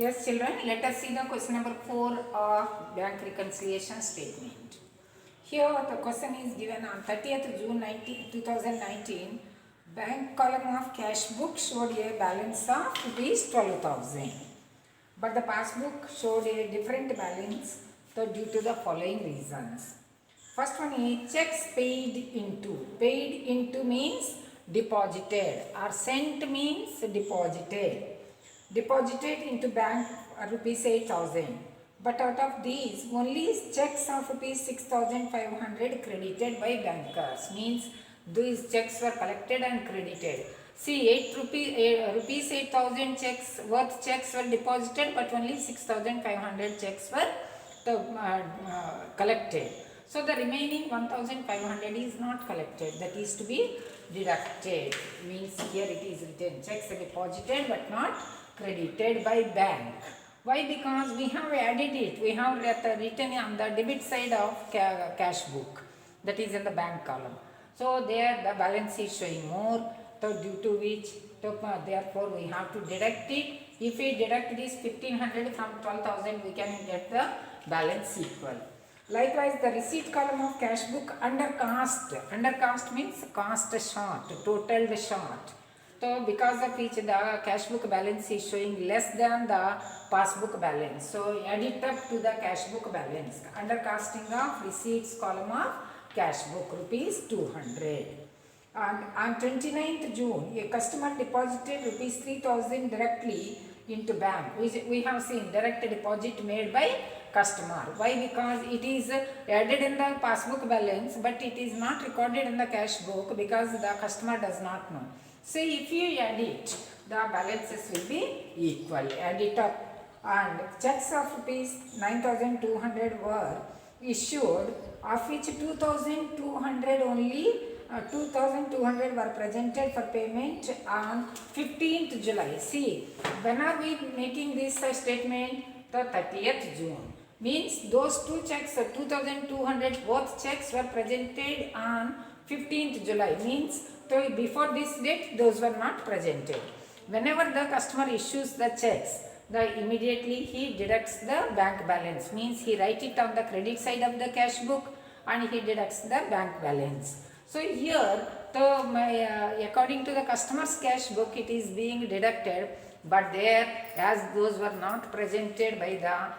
Yes, children, let us see the question number 4 of bank reconciliation statement. Here, the question is given on 30th June 2019. Bank column of cash book showed a balance of rupees 12,000. But the passbook showed a different balance due to the following reasons. First one is checks paid into. Paid into means deposited, or sent means deposited. Deposited into bank rupees 8,000. But out of these, only checks of rupees 6,500 credited by bankers. Means these checks were collected and credited. See, 8 rupees 8,000 checks worth checks were deposited, but only 6,500 checks were collected. So the remaining 1,500 is not collected. That is to be deducted. Means here it is written checks are deposited but not credited by bank. Why? Because we have added it. We have written on the debit side of cash book. That is in the bank column. So there the balance is showing more. So due to which, therefore we have to deduct it. If we deduct this 1,500 from 12,000, we can get the balance equal. Likewise, the receipt column of cash book under cost. Under cost means cost short, totaled short. So because of which the cash book balance is showing less than the passbook balance. So add it up to the cash book balance. Under costing of receipts column of cash book rupees 200. And on 29th June, a customer deposited rupees 3,000 directly into bank. We have seen direct deposit made by customer. Why? Because it is added in the passbook balance, but it is not recorded in the cash book because the customer does not know. So if you add it, the balances will be equal. Add it up, and checks of rupees 9,200 were issued, of which 2,200 only 2,200 were presented for payment on 15th July. See, when are we making this statement? The 30th June. Means those two checks, 2,200 both checks were presented on 15th July. Means so before this date, those were not presented. Whenever the customer issues the checks, immediately he deducts the bank balance. Means he writes it on the credit side of the cash book and he deducts the bank balance. So here, according to the customer's cash book, it is being deducted, but there, as those were not presented by the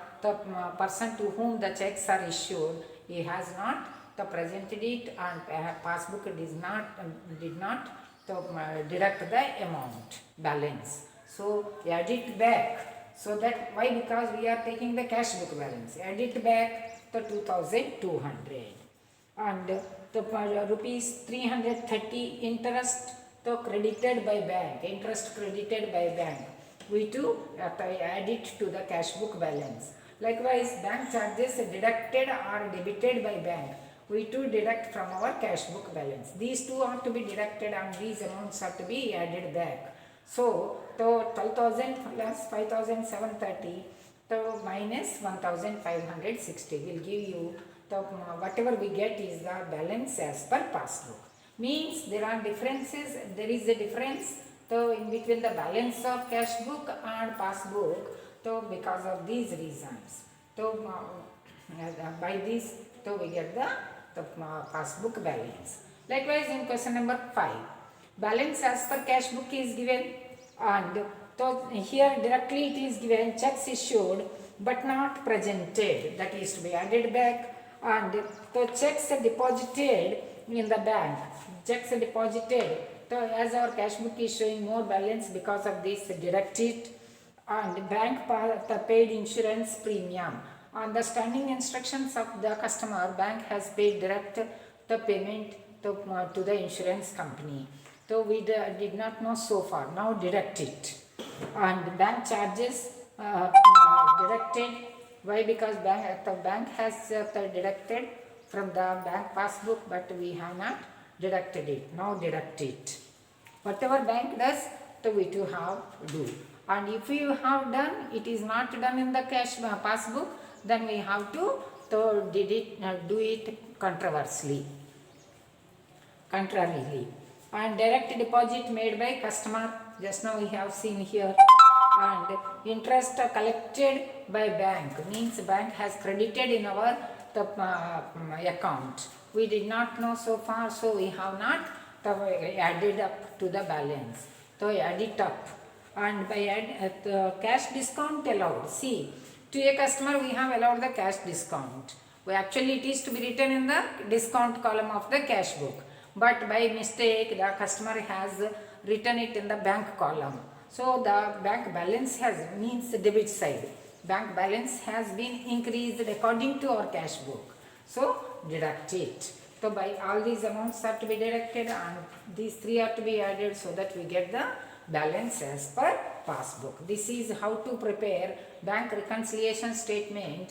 person to whom the checks are issued, he has not presented it, and passbook did not deduct the amount balance. So add it back. So that why? Because we are taking the cash book balance. Add it back to 2,200, and the rupees 330 interest credited by bank. Interest credited by bank. We too add it to the cash book balance. Likewise, bank charges deducted or debited by bank. We too deduct from our cash book balance. These two are to be deducted and these amounts are to be added back. So 12,000 plus 5,730 minus 1,560 will give you whatever we get is the balance as per passbook. Means there are differences. There is a difference in between the balance of cash book and passbook. Because of these reasons. By this, we get the passbook balance. Likewise, in question number 5, balance as per cash book is given, and here directly it is given checks issued but not presented. That is to be added back, and the checks are deposited in the bank. Checks are deposited. So as our cash book is showing more balance, because of this deduct it, and bank paid insurance premium. On the standing instructions of the customer, bank has paid direct the payment to the insurance company. So we did not know so far. Now deduct it. And bank charges deducted. Why? Because the bank has deducted from the bank passbook, but we have not deducted it. Now deduct it. Whatever bank does, we too have do. And if you have done, it is not done in the cash passbook, then we have to do it contrarily. And direct deposit made by customer, just now we have seen here, and interest collected by bank means bank has credited in our account. We did not know so far, so we have not added up to the balance. So add it up, and by the cash discount allowed. See, to a customer we have allowed the cash discount. Actually it is to be written in the discount column of the cash book, but by mistake the customer has written it in the bank column. So the bank balance has means debit side. Bank balance has been increased according to our cash book. So deduct it. So by all these amounts are to be deducted and these three are to be added so that we get the balance as per passbook. This is how to prepare bank reconciliation statement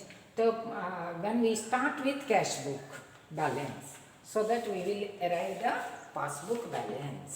when we start with cash book balance, so that we will arrive the passbook balance.